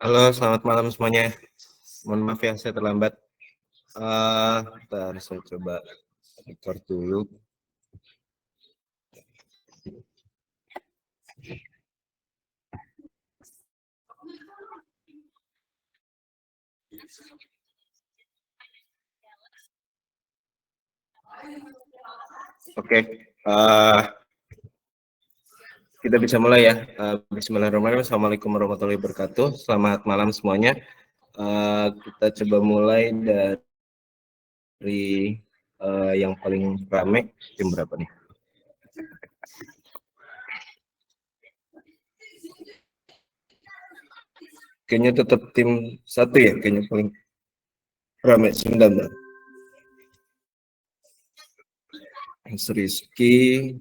Halo, selamat malam semuanya. Mohon maaf ya, saya terlambat. Bentar, saya coba record dulu. Oke, kita bisa mulai ya. Bismillahirrahmanirrahim. Assalamualaikum warahmatullahi wabarakatuh. Selamat malam semuanya. Kita coba mulai dari yang paling ramai. Jam berapa nih? Kayaknya tetap tim 1 ya, kayaknya paling ramai 9. Mas Rizky,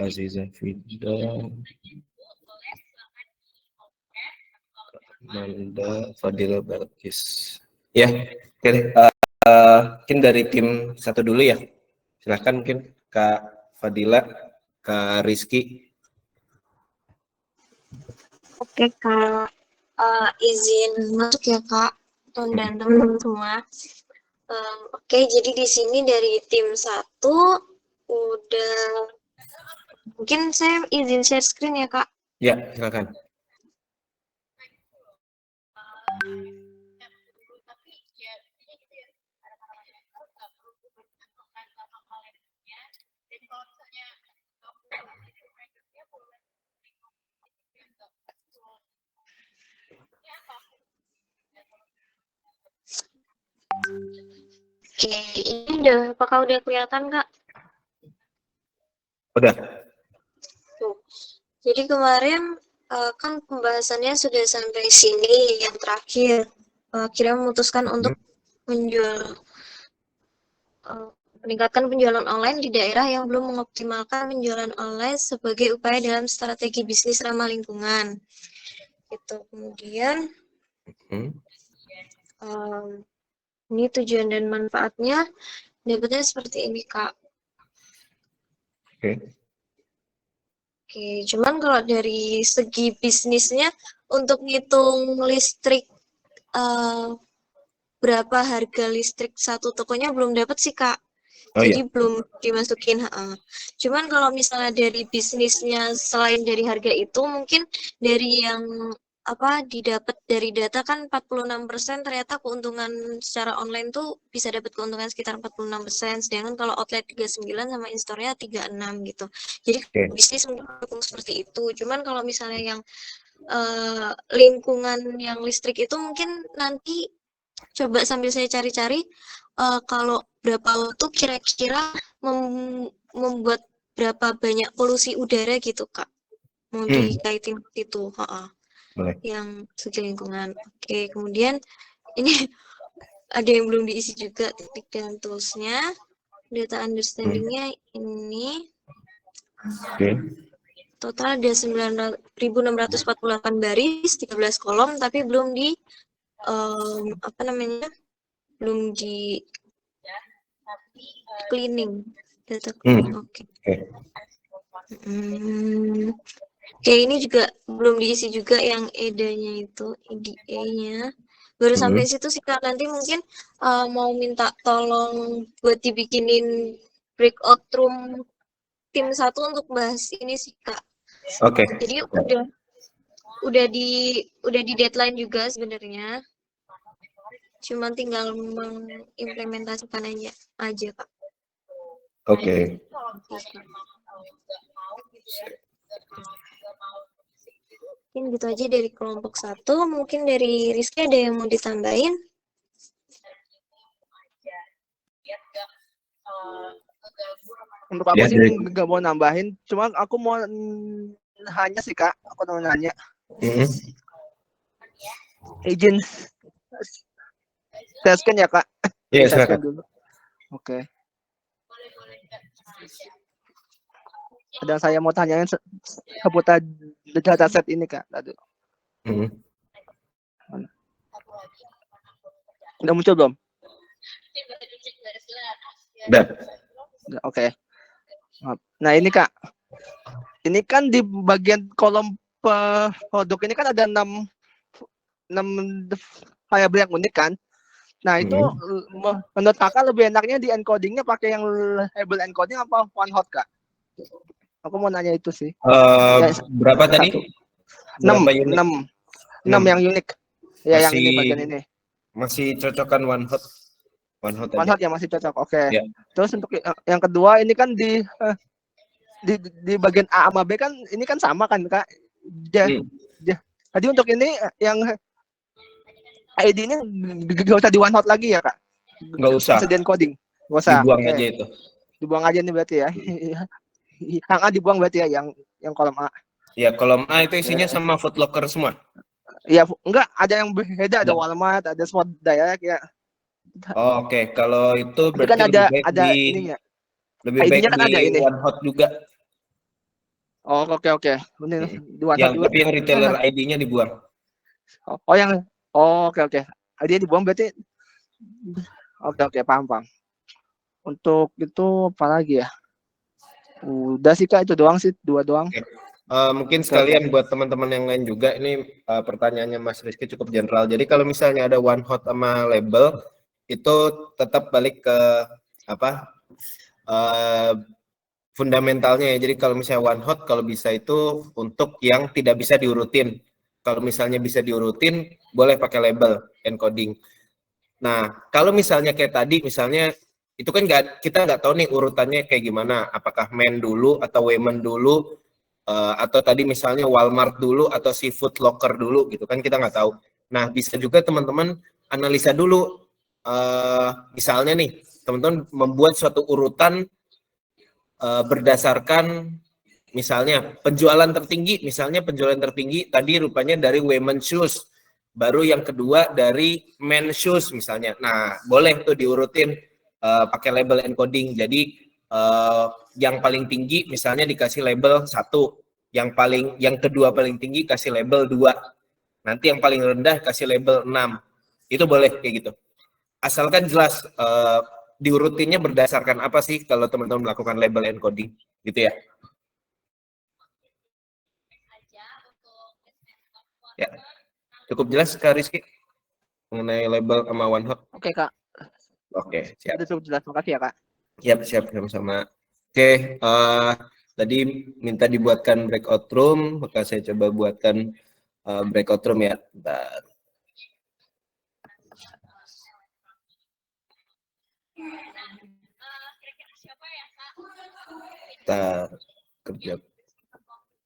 Aziza Fida, Manda, Fadila Balkis. Ya, oke deh. Mungkin dari tim 1 dulu ya. Silahkan mungkin Kak Fadila, Kak Rizky. Oke Kak, izin masuk ya Kak dan teman-teman semua. Oke, jadi di sini dari tim 1 udah, mungkin saya izin share screen ya Kak. Ya, silakan. Oke, ini apakah udah kelihatan Kak? Udah. Tuh. Jadi kemarin kan pembahasannya sudah sampai sini yang terakhir. Akhirnya memutuskan untuk meningkatkan penjualan online di daerah yang belum mengoptimalkan penjualan online sebagai upaya dalam strategi bisnis ramah lingkungan. Itu kemudian ini tujuan dan manfaatnya dapatnya seperti ini Kak. Oke, cuman kalau dari segi bisnisnya untuk ngitung listrik berapa harga listrik satu tokonya belum dapat sih Kak. Jadi belum dimasukin. Cuman kalau misalnya dari bisnisnya selain dari harga itu mungkin dari yang didapat dari data kan 46% ternyata keuntungan secara online tuh bisa dapat keuntungan sekitar 46%, sedangkan kalau outlet 39 sama in-store-nya 36 gitu. Jadi bisnis mendukung seperti itu. Cuman kalau misalnya yang lingkungan yang listrik itu mungkin nanti coba sambil saya cari-cari kalau berapa waktu kira-kira membuat berapa banyak polusi udara gitu Kak, mau dikaitin itu yang segi lingkungan. Oke, kemudian ini ada yang belum diisi juga teknik dan toolsnya. Data understandingnya ini total ada 9.648 baris, 13 kolom, tapi belum di belum di cleaning, data cleaning. Oke. Oke, ini juga belum diisi juga yang EDA-nya itu, EDA-nya. Baru sampai situ sih Kak, nanti mungkin mau minta tolong buat dibikinin breakout room tim 1 untuk bahas ini sih Kak. Oke. Jadi udah di deadline juga sebenarnya. Cuma tinggal mengimplementasikan aja Kak. Oke. Mungkin gitu aja dari kelompok 1. Mungkin dari Rizky ada yang mau ditambahin? Untuk aku sih nggak mau nambahin, cuma aku mau hanya sih Kak, aku mau nanya. Izin teskan ya Kak? Iya, silakan dulu. Oke. Ada saya mau tanyain seputar dataset ini Kak. Aduh. Udah muncul belum? Udah. Oke. Nah ini Kak, ini kan di bagian kolom produk ini kan ada 6 variabel yang unik kan. Nah itu menurut Kakak lebih enaknya di encodingnya pakai yang label encoding apa one hot Kak? Aku mau nanya itu sih. Berapa tadi? 6 yang unik. Ya yang ini bagian ini. Masih cocokan one hot aja. One hot ya masih cocok. Oke. Ya. Terus untuk yang kedua ini kan di bagian A sama B kan ini kan sama kan Kak? Jadi untuk ini yang ID-nya gak usah di one hot lagi ya Kak? Gak usah. Bisa di encoding. Gak usah. Dibuang aja itu. Dibuang aja nih berarti ya. Yang A dibuang berarti ya, yang kolom A. Ya, kolom A itu isinya sama Foot Locker semua. Iya, enggak, ada yang beda, ada Walmart, ada Sport Direct ya. Oh, Oke. Kalau itu berarti kan lebih baik ada ininya. lebih baik kan ada ini. one hot juga. Oh, oke. Benar. Di one hot juga. Tapi yang retailer ID-nya dibuang. Oke. ID dibuang berarti. Oke, paham. Untuk itu apa lagi ya? Udah sih Kak, itu doang sih, 2 doang. Mungkin sekalian buat teman-teman yang lain juga, ini pertanyaannya Mas Rizky cukup general. Jadi kalau misalnya ada one hot sama label, itu tetap balik ke fundamentalnya ya. Jadi kalau misalnya one hot, kalau bisa itu untuk yang tidak bisa diurutin. Kalau misalnya bisa diurutin, boleh pakai label encoding. Nah, kalau misalnya kayak tadi, misalnya itu kan kita nggak tahu nih urutannya kayak gimana. Apakah men dulu atau women dulu, atau tadi misalnya Walmart dulu atau Seafood Locker dulu gitu kan, kita nggak tahu. Nah, bisa juga teman-teman analisa dulu. Misalnya nih, teman-teman membuat suatu urutan berdasarkan misalnya penjualan tertinggi tadi rupanya dari women shoes, baru yang kedua dari men shoes misalnya. Nah, boleh tuh diurutin pakai label encoding. Jadi yang paling tinggi misalnya dikasih label 1, yang kedua paling tinggi kasih label 2. Nanti yang paling rendah kasih label 6. Itu boleh kayak gitu. Asalkan jelas diurutinnya berdasarkan apa sih kalau teman-teman melakukan label encoding gitu ya. Ya, cukup jelas Kak Rizky mengenai label sama one hot. Oke Kak. Oke, siap. Udah cukup jelas, makasih ya Kak. Siap sama-sama. Oke, tadi minta dibuatkan breakout room, maka saya coba buatkan breakout room ya. Bentar. Kita kerja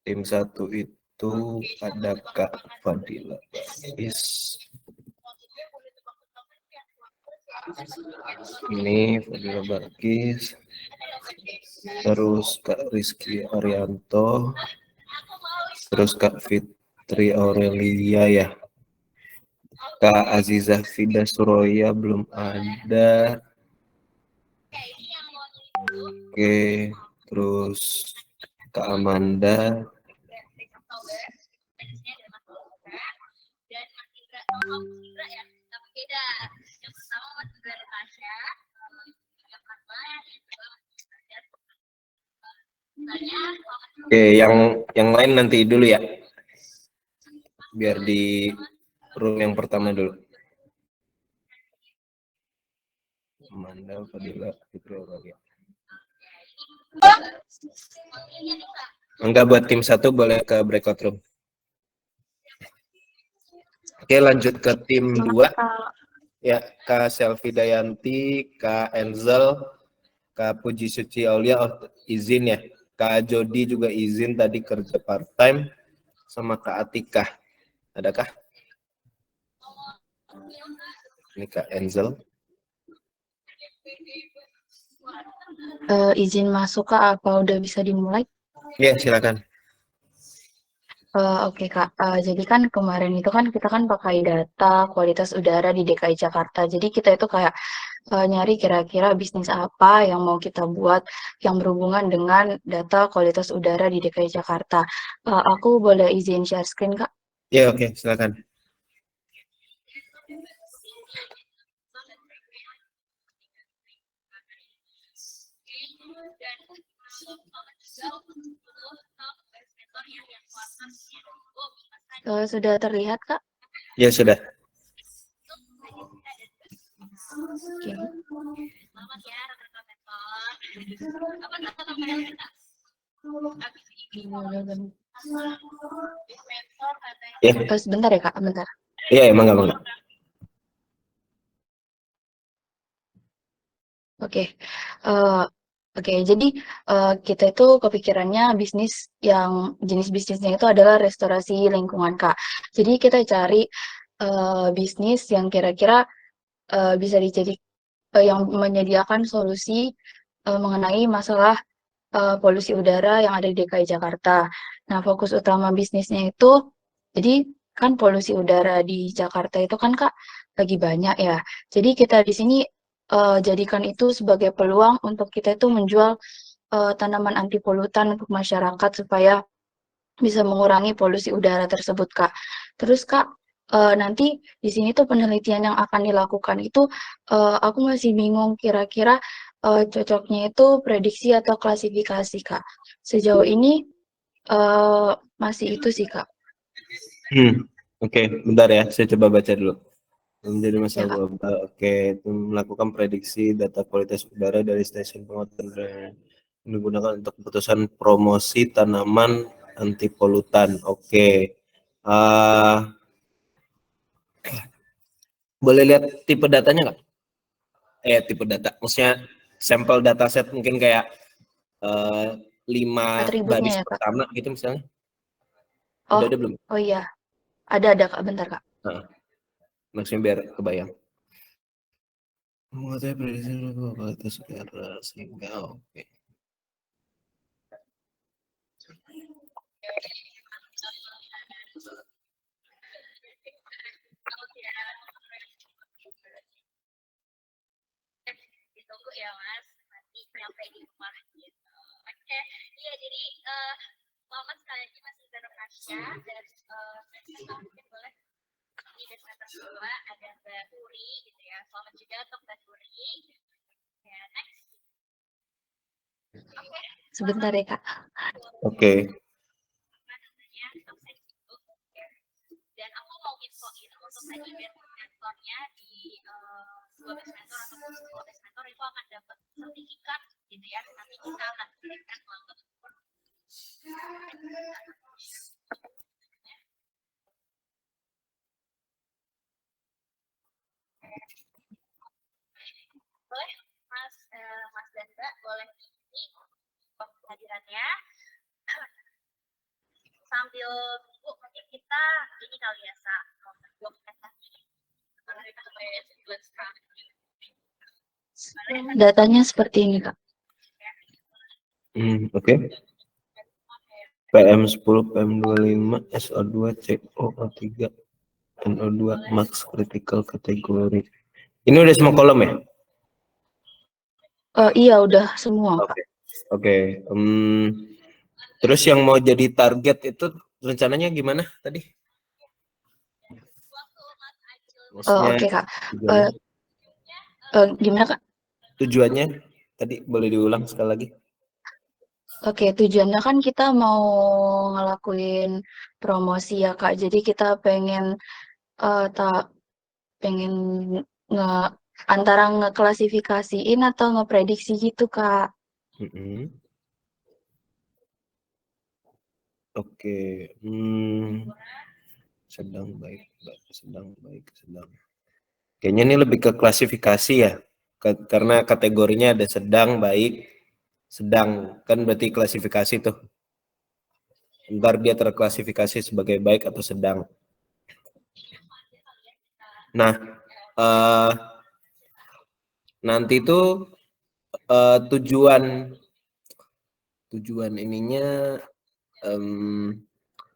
tim 1 itu ada Kak Fadila ini Fadila Barkis, terus Kak Rizky Arianto, terus Kak Fitri Aurelia ya, Kak Azizah Fida Suroya belum ada. Oke, terus Kak Amanda, oke, yang lain nanti dulu ya, biar di room yang pertama dulu. Amanda, Fadila, Fitri Aurelia. Enggak, buat tim 1 boleh ke breakout room. Oke, lanjut ke tim 2. Ya, Kak Selvi Dayanti, Kak Enzel, Kak Puji Suci Aulia izin ya. Kak Jody juga izin tadi kerja part time, sama Kak Atika. Adakah? Ini Kak Enzel. Izin masuk Kak, apa udah bisa dimulai? Ya, silakan. Oke Kak, jadi kan kemarin itu kan kita kan pakai data kualitas udara di DKI Jakarta. Jadi kita itu kayak nyari kira-kira bisnis apa yang mau kita buat yang berhubungan dengan data kualitas udara di DKI Jakarta. Aku boleh izin share screen Kak? Ya, oke, silakan. Sudah terlihat, Kak? Ya sudah. Oke. Ya. Sebentar ya, Kak, bentar. Iya, emang enggak. Oke. Oke, jadi kita itu kepikirannya bisnis yang jenis bisnisnya itu adalah restorasi lingkungan, Kak. Jadi kita cari bisnis yang kira-kira bisa yang menyediakan solusi mengenai masalah polusi udara yang ada di DKI Jakarta. Nah, fokus utama bisnisnya itu, jadi kan polusi udara di Jakarta itu kan Kak lagi banyak ya. Jadi kita di sini jadikan itu sebagai peluang untuk kita itu menjual tanaman anti polutan untuk masyarakat supaya bisa mengurangi polusi udara tersebut, Kak. Terus, Kak, nanti di sini tuh penelitian yang akan dilakukan itu, aku masih bingung kira-kira cocoknya itu prediksi atau klasifikasi, Kak. Sejauh ini masih itu sih, Kak. Oke, bentar ya, saya coba baca dulu. Menjadi masalah Ya, Kak. global. Oke, itu melakukan prediksi data kualitas udara dari stasiun penguatan udara digunakan untuk keputusan promosi tanaman anti polutan. Oke. Boleh lihat tipe datanya nggak? Tipe data, maksudnya sampel dataset mungkin kayak 5 Atributnya baris ya, Kak. pertama gitu misalnya. Oh, Udah belum? oh iya. Ada, Kak. Bentar, Kak. Nah, maksudnya biar kebayang. Mengetahui prediksi kualitas udara sehingga oke. Ditunggu ya Mas, nanti nyampe di rumah gitu. Oke, iya jadi Muhammad sekali lagi masih Indonesia dan mungkin boleh di Desember 2 ada Mbak Uri gitu ya. Selamat juga untuk Mbak Uri. Ya, next. Oke. Sebentar ya, Kak. Oke. Dan aku mau infoin untuk tadi mentornya di 12 mentor atau 12 mentor itu akan dapat sertifikat gitu ya. Nanti kita akan berikan untuk boleh Mas dan Mbak boleh ini kehadirannya sambil tunggu mungkin kita ini kali ya Datanya seperti ini, Kak. Oke. PM10, PM25, SO2, CO3, NO2, max critical kategori. Ini udah semua kolom ya? Iya, udah semua, Kak. Oke. Terus yang mau jadi target itu rencananya gimana tadi? Oke, Kak. Gimana, Kak? Tujuannya tadi boleh diulang sekali lagi? Oke, tujuannya kan kita mau ngelakuin promosi ya, Kak. Jadi kita pengen pengen antara ngeklasifikasiin atau ngeprediksi gitu, Kak. Oke. Sedang baik, sedang. Kayaknya ini lebih ke klasifikasi ya. Karena kategorinya ada sedang, baik, sedang. Kan berarti klasifikasi tuh. Ntar dia terklasifikasi sebagai baik atau sedang. Nah, nanti itu tujuan ininya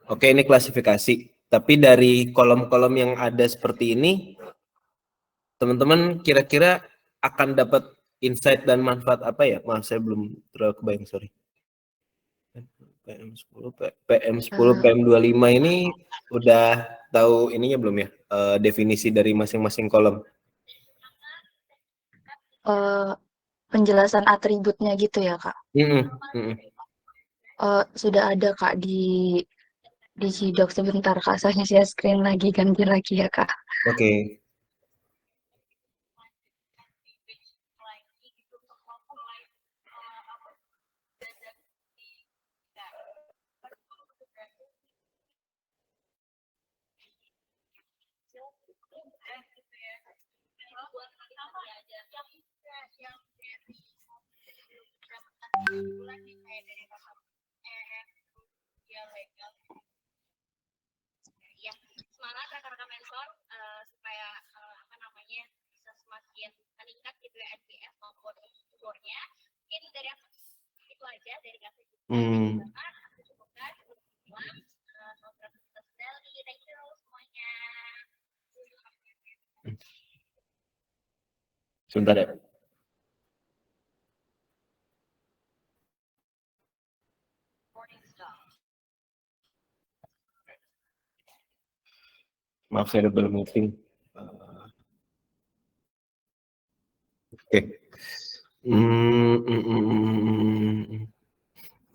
oke, ini klasifikasi. Tapi dari kolom-kolom yang ada seperti ini, teman-teman kira-kira akan dapat insight dan manfaat apa ya? Maaf, saya belum terlalu kebayang, sorry. PM10, PM25 ini udah tahu ininya belum ya? Definisi dari masing-masing kolom. penjelasan atributnya gitu ya, Kak? Sudah ada, Kak, di Cidok. Sebentar, Kak, saya share screen lagi, ganti lagi ya, Kak. Oke. Ya, semangat rekan-rekan mentor supaya apa namanya bisa semakin meningkat gitu ya NPS maupun skornya. Mungkin dari aku itu aja dari kami. Aku cukupkan thank you semuanya. Sebentar ya. Maaf, saya double meeting. Oke.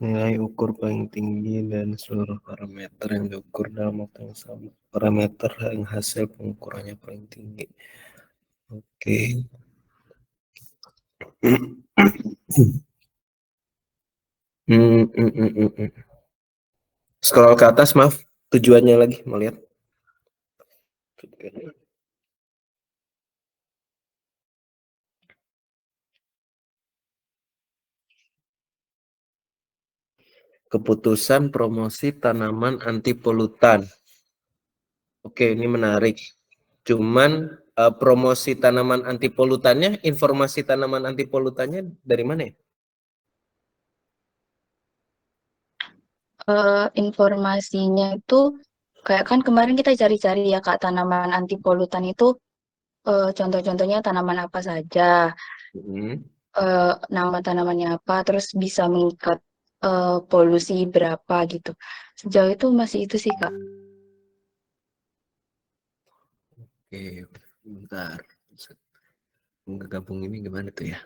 Nilai ukur paling tinggi dan seluruh parameter yang diukur dalam waktu yang sama. Parameter yang hasil pengukurannya paling tinggi. Oke. Scroll ke atas, maaf. Tujuannya lagi, mau lihat. Keputusan promosi tanaman anti polutan. Oke, ini menarik. Cuman promosi tanaman anti polutannya, informasi tanaman anti polutannya dari mana ya? Informasinya itu kayak kan kemarin kita cari-cari ya, Kak, tanaman anti polutan itu contoh-contohnya tanaman apa saja, nama tanamannya apa, terus bisa mengikat polusi berapa gitu. Sejauh itu masih itu sih, Kak. Oke, bentar. Gabung ini gimana tuh ya?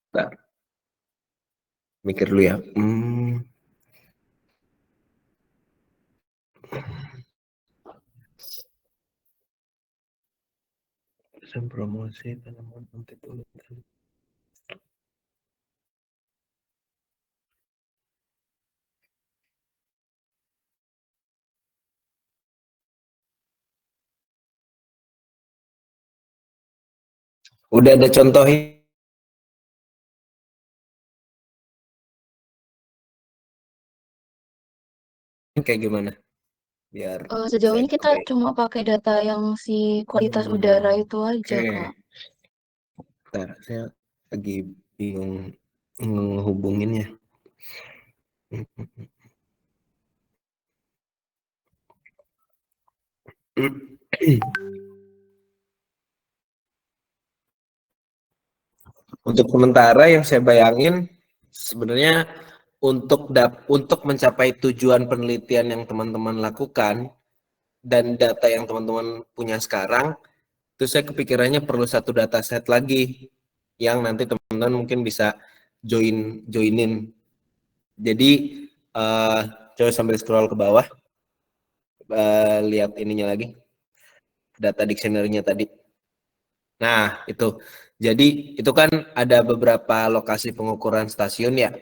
Bentar. Mikir dulu ya. Promosi tanaman anti polutan. Udah ada contohnya kayak gimana? Biar Sejauh ini kita cuma pakai data yang si kualitas udara itu aja, Kak. Bentar, saya lagi bingung ngehubunginnya. Untuk sementara yang saya bayangin sebenarnya untuk mencapai tujuan penelitian yang teman-teman lakukan dan data yang teman-teman punya sekarang, itu saya kepikirannya perlu satu dataset lagi yang nanti teman-teman mungkin bisa joinin. Jadi coba sambil scroll ke bawah, lihat ininya lagi, data dictionary-nya tadi. Nah, itu. Jadi itu kan ada beberapa lokasi pengukuran stasiun ya.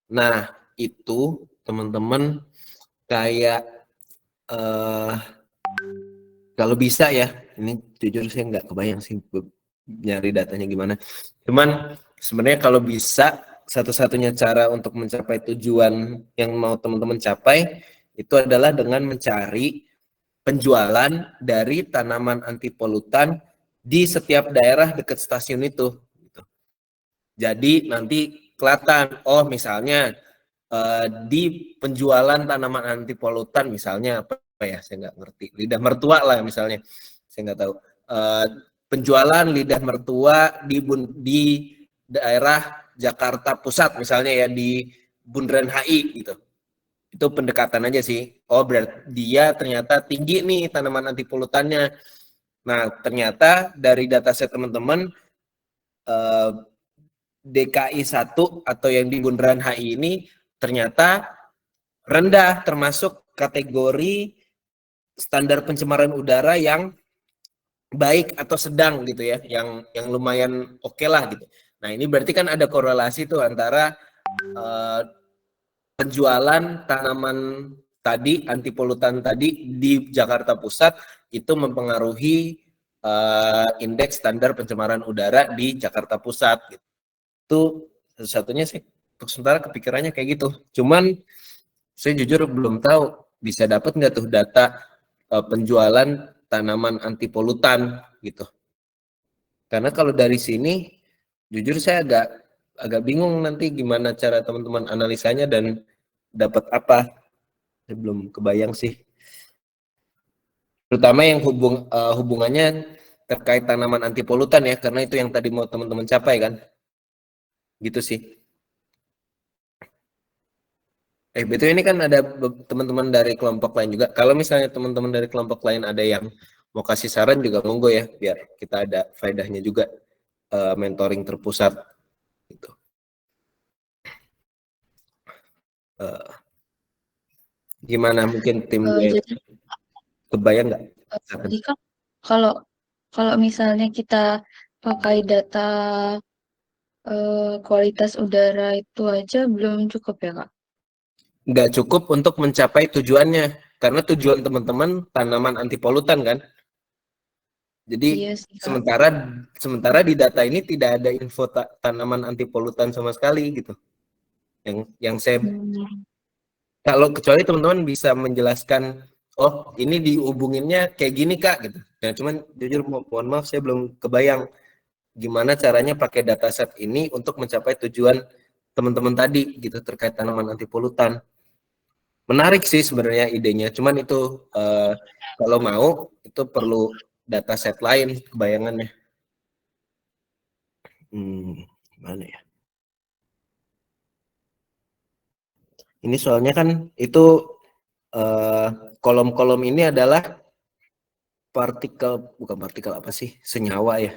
Nah, itu teman-teman kayak kalau bisa ya, ini jujur saya nggak kebayang sih nyari datanya gimana. Cuman sebenarnya kalau bisa satu-satunya cara untuk mencapai tujuan yang mau teman-teman capai itu adalah dengan mencari penjualan dari tanaman anti polutan di setiap daerah dekat stasiun itu. Jadi nanti kelihatan, oh misalnya di penjualan tanaman anti polutan misalnya apa ya, saya nggak ngerti, lidah mertua lah misalnya, saya nggak tahu, penjualan lidah mertua di daerah Jakarta Pusat misalnya ya, di Bundaran HI gitu. Itu pendekatan aja sih. Oh berarti dia ternyata tinggi nih tanaman anti polutannya. Nah, ternyata dari dataset teman-teman DKI 1 atau yang di Bundaran HI ini ternyata rendah, termasuk kategori standar pencemaran udara yang baik atau sedang gitu ya, yang lumayan oke lah gitu. Nah, ini berarti kan ada korelasi tuh antara penjualan tanaman tadi, anti polutan tadi di Jakarta Pusat itu mempengaruhi indeks standar pencemaran udara di Jakarta Pusat gitu. Itu satu-satunya sih untuk sementara kepikirannya kayak gitu. Cuman saya jujur belum tahu bisa dapat nggak tuh data penjualan tanaman anti polutan gitu. Karena kalau dari sini jujur saya agak bingung nanti gimana cara teman-teman analisanya dan dapat apa. Saya belum kebayang sih. Terutama yang hubungannya terkait tanaman anti polutan ya, karena itu yang tadi mau teman-teman capai kan. Gitu sih. Betul, ini kan ada teman-teman dari kelompok lain juga. Kalau misalnya teman-teman dari kelompok lain ada yang mau kasih saran juga monggo ya, biar kita ada faedahnya juga mentoring terpusat gitu. Gimana mungkin tim Jadi kebayang nggak? tadi kan kalau kalau misalnya kita pakai data kualitas udara itu aja belum cukup ya, Kak? Nggak cukup untuk mencapai tujuannya, karena tujuan teman-teman tanaman anti polutan kan. Jadi Iya sih, Kak. sementara di data ini tidak ada info tanaman anti polutan sama sekali gitu. Yang saya kalau kecuali teman-teman bisa menjelaskan, oh ini dihubunginnya kayak gini Kak gitu. Nah, cuman jujur mohon maaf saya belum kebayang gimana caranya pakai dataset ini untuk mencapai tujuan teman-teman tadi gitu terkait tanaman anti polutan. Menarik sih sebenarnya idenya, cuman itu kalau mau itu perlu dataset lain kebayangannya. Mana ya? Ini soalnya kan itu kolom-kolom ini adalah bukan partikel apa sih? Senyawa ya.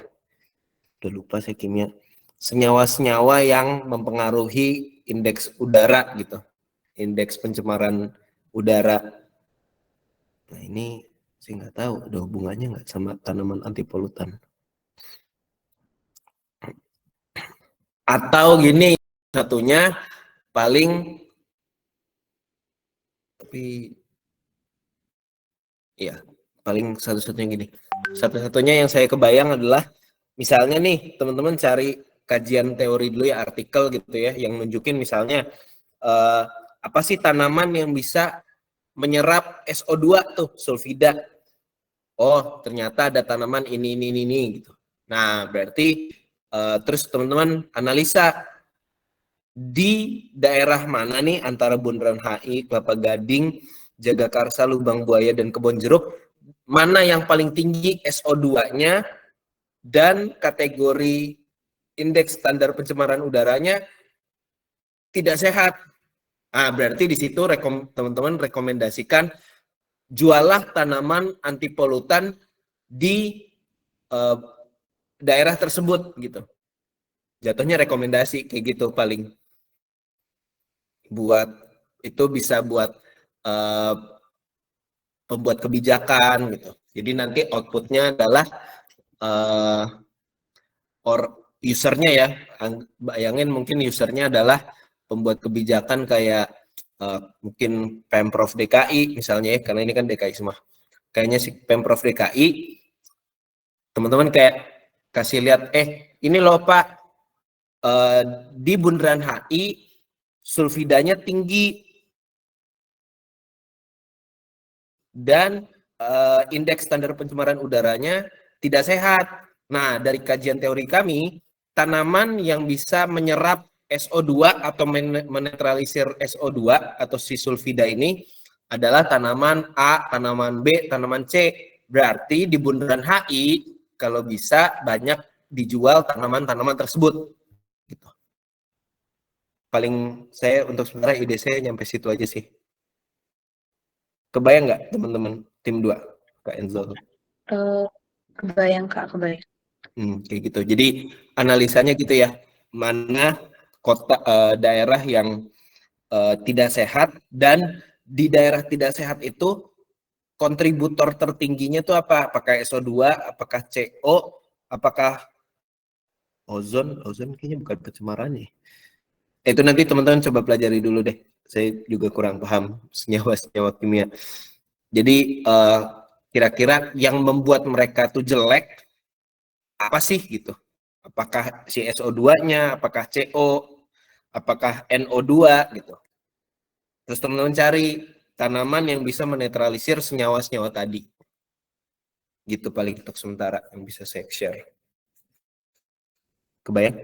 Udah lupa saya kimia. Senyawa-senyawa yang mempengaruhi indeks udara gitu. Indeks pencemaran udara. Nah, ini saya nggak tahu ada hubungannya nggak sama tanaman anti polutan. Atau gini, satunya paling tapi ya paling satu-satunya gini. Satu-satunya yang saya kebayang adalah misalnya nih teman-teman cari kajian teori dulu ya, artikel gitu ya yang nunjukin misalnya apa sih tanaman yang bisa menyerap SO2 tuh, sulfida. Oh, ternyata ada tanaman ini gitu. Nah, berarti terus teman-teman analisa di daerah mana nih antara Bundaran HI, Kelapa Gading, Jagakarsa, Lubang Buaya, dan Kebon Jeruk, mana yang paling tinggi SO2-nya dan kategori indeks standar pencemaran udaranya tidak sehat. Nah, berarti di situ teman-teman rekomendasikan jualah tanaman anti polutan di daerah tersebut gitu. Jatuhnya rekomendasi kayak gitu paling. Buat itu bisa buat pembuat kebijakan gitu. Jadi nanti outputnya adalah usernya ya, bayangin mungkin usernya adalah pembuat kebijakan kayak mungkin Pemprov DKI misalnya ya, karena ini kan DKI semua. Kayaknya si Pemprov DKI, teman-teman kayak kasih lihat, ini loh Pak, di Bundaran HI sulfidanya tinggi dan indeks standar pencemaran udaranya tidak sehat. Nah, dari kajian teori kami, tanaman yang bisa menyerap SO2 atau menetralisir SO2 atau si sulfida ini adalah tanaman A, tanaman B, tanaman C. Berarti di Bundaran HI kalau bisa banyak dijual tanaman-tanaman tersebut. Gitu. Paling saya untuk sementara ide saya nyampe situ aja sih. Kebayang nggak teman-teman tim 2 Kak Enzo? Kebayang Kak, kebayang. Kayak gitu. Jadi analisanya gitu ya, mana kota daerah yang tidak sehat, dan di daerah tidak sehat itu kontributor tertingginya tuh apa? Apakah SO2, apakah CO, apakah ozon kayaknya bukan pencemaran ya. Itu nanti teman-teman coba pelajari dulu deh. Saya juga kurang paham senyawa-senyawa kimia. Jadi kira-kira yang membuat mereka tuh jelek apa sih gitu? Apakah si SO2-nya, apakah CO, apakah NO2 gitu. Terus teman-teman cari tanaman yang bisa menetralisir senyawa-senyawa tadi. Gitu paling untuk sementara yang bisa saya share. Kebayang?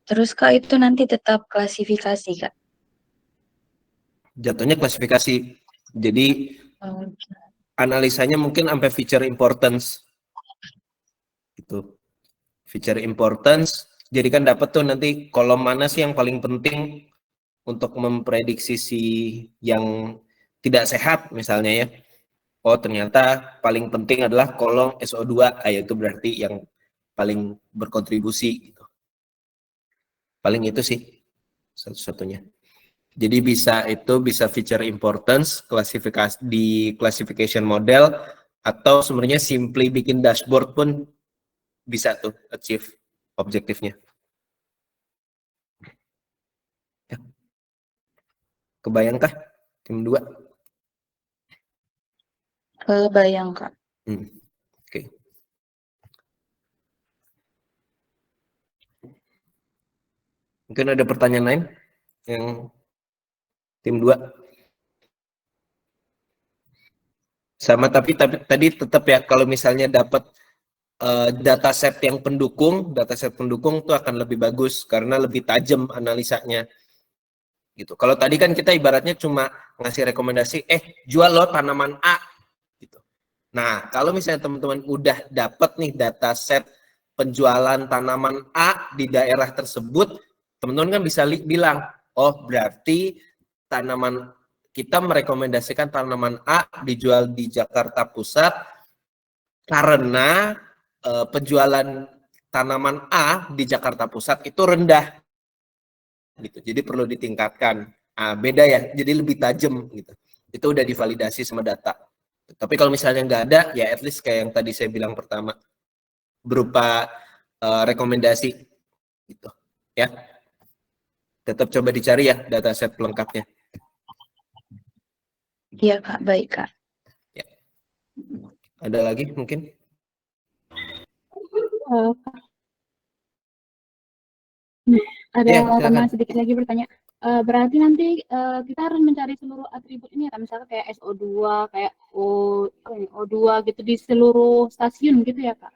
Terus Kak itu nanti tetap klasifikasi Kak? Jatuhnya klasifikasi. Jadi analisanya mungkin sampai feature importance. Gitu. Feature importance. Jadi kan dapat tuh nanti kolom mana sih yang paling penting untuk memprediksi si yang tidak sehat misalnya ya. Oh ternyata paling penting adalah kolom SO2, yaitu berarti yang paling berkontribusi gitu. Paling itu sih satu-satunya. Jadi bisa feature importance, klasifikasi di classification model, atau sebenarnya simply bikin dashboard pun bisa tuh achieve objektifnya. Ya. Kebayangkah tim 2? Kebayang Kak. Oke. Mungkin ada pertanyaan lain yang tim 2? Sama tapi tadi tetap ya, kalau misalnya dapat dataset pendukung itu akan lebih bagus karena lebih tajam analisanya. Gitu. Kalau tadi kan kita ibaratnya cuma ngasih rekomendasi, jual lo tanaman A gitu. Nah, kalau misalnya teman-teman udah dapat nih dataset penjualan tanaman A di daerah tersebut, teman-teman kan bisa bilang, oh berarti tanaman kita merekomendasikan tanaman A dijual di Jakarta Pusat karena penjualan tanaman A di Jakarta Pusat itu rendah. Gitu. Jadi perlu ditingkatkan. Beda ya, jadi lebih tajam gitu. Itu udah divalidasi sama data. Tapi kalau misalnya nggak ada, ya at least kayak yang tadi saya bilang pertama, berupa rekomendasi gitu. Ya. Tetap coba dicari ya dataset pelengkapnya. Iya Kak, baik Kak. Ya. Ada lagi mungkin? Ada Ya, tambahan sedikit lagi bertanya. Berarti nanti kita harus mencari seluruh atribut ini ya, misalnya kayak SO2, kayak O2 gitu di seluruh stasiun gitu ya Kak?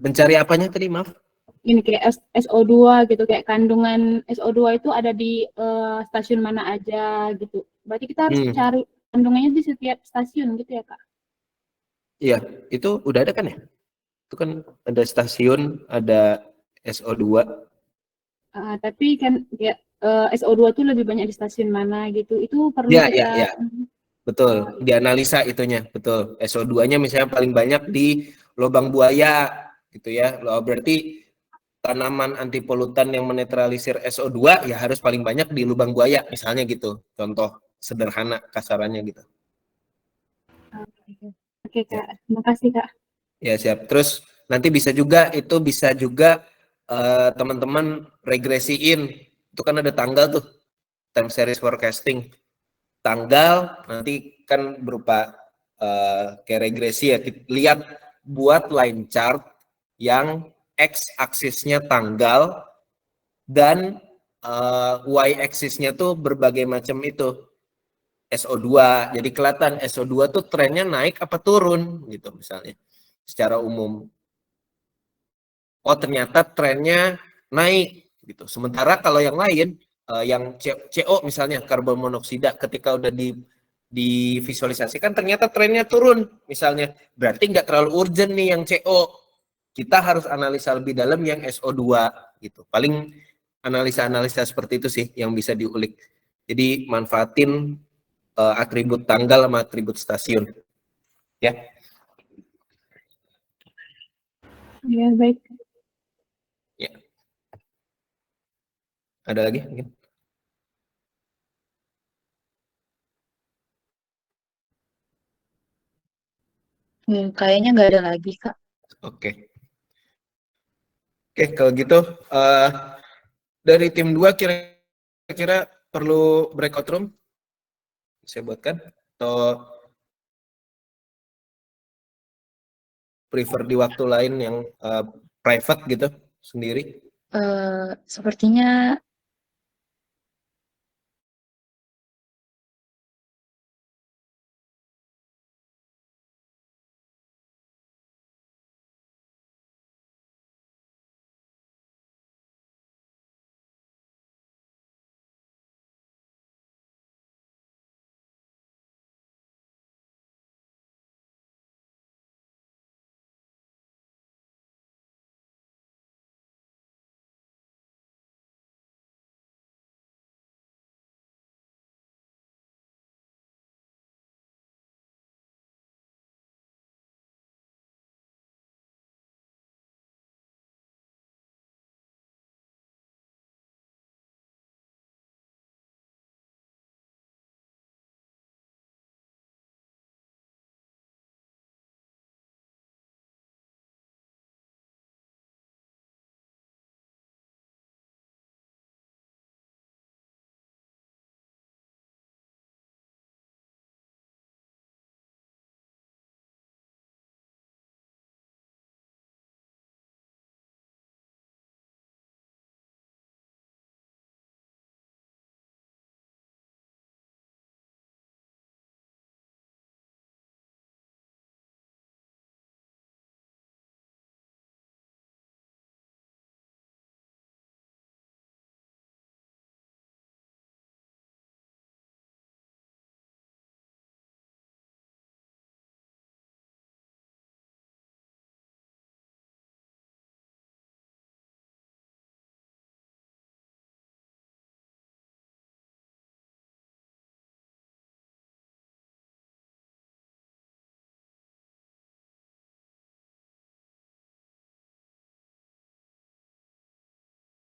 Mencari apanya tadi, maaf? Ini kayak SO2 gitu, kayak kandungan SO2 itu ada di stasiun mana aja gitu. Berarti kita harus cari kandungannya di setiap stasiun gitu ya Kak? Iya, itu udah ada kan ya? Itu kan ada stasiun, ada SO2. Tapi kan ya, SO2 tuh lebih banyak di stasiun mana gitu. Itu perlu Ya, kita... ya. Betul, dianalisa itunya, betul. SO2-nya misalnya paling banyak di lubang buaya, gitu ya. Berarti tanaman anti polutan yang menetralisir SO2 ya harus paling banyak di lubang buaya, misalnya gitu. Contoh sederhana kasarannya gitu. Oke Kak, terima kasih Kak. Ya siap. Terus nanti bisa juga teman-teman regresiin. Itu kan ada tanggal tuh, time series forecasting. Tanggal nanti kan berupa kayak regresi ya. Lihat, buat line chart yang x aksisnya tanggal dan y aksisnya tuh berbagai macam itu SO2. Jadi kelihatan SO2 tuh trennya naik apa turun gitu misalnya secara umum. Oh ternyata trennya naik gitu. Sementara kalau yang lain yang CO misalnya karbon monoksida ketika udah divisualisasikan ternyata trennya turun misalnya, berarti nggak terlalu urgent nih yang CO, kita harus analisa lebih dalam yang SO2 gitu. Paling analisa-analisa seperti itu sih yang bisa diulik. Jadi manfaatin atribut tanggal sama atribut stasiun. Ya. Ya, baik. Ya. Ada lagi mungkin? Kayaknya nggak ada lagi, Kak. Oke. Oke, kalau gitu dari tim 2 kira-kira perlu breakout room? Saya buatkan atau prefer di waktu lain yang private gitu sendiri? Sepertinya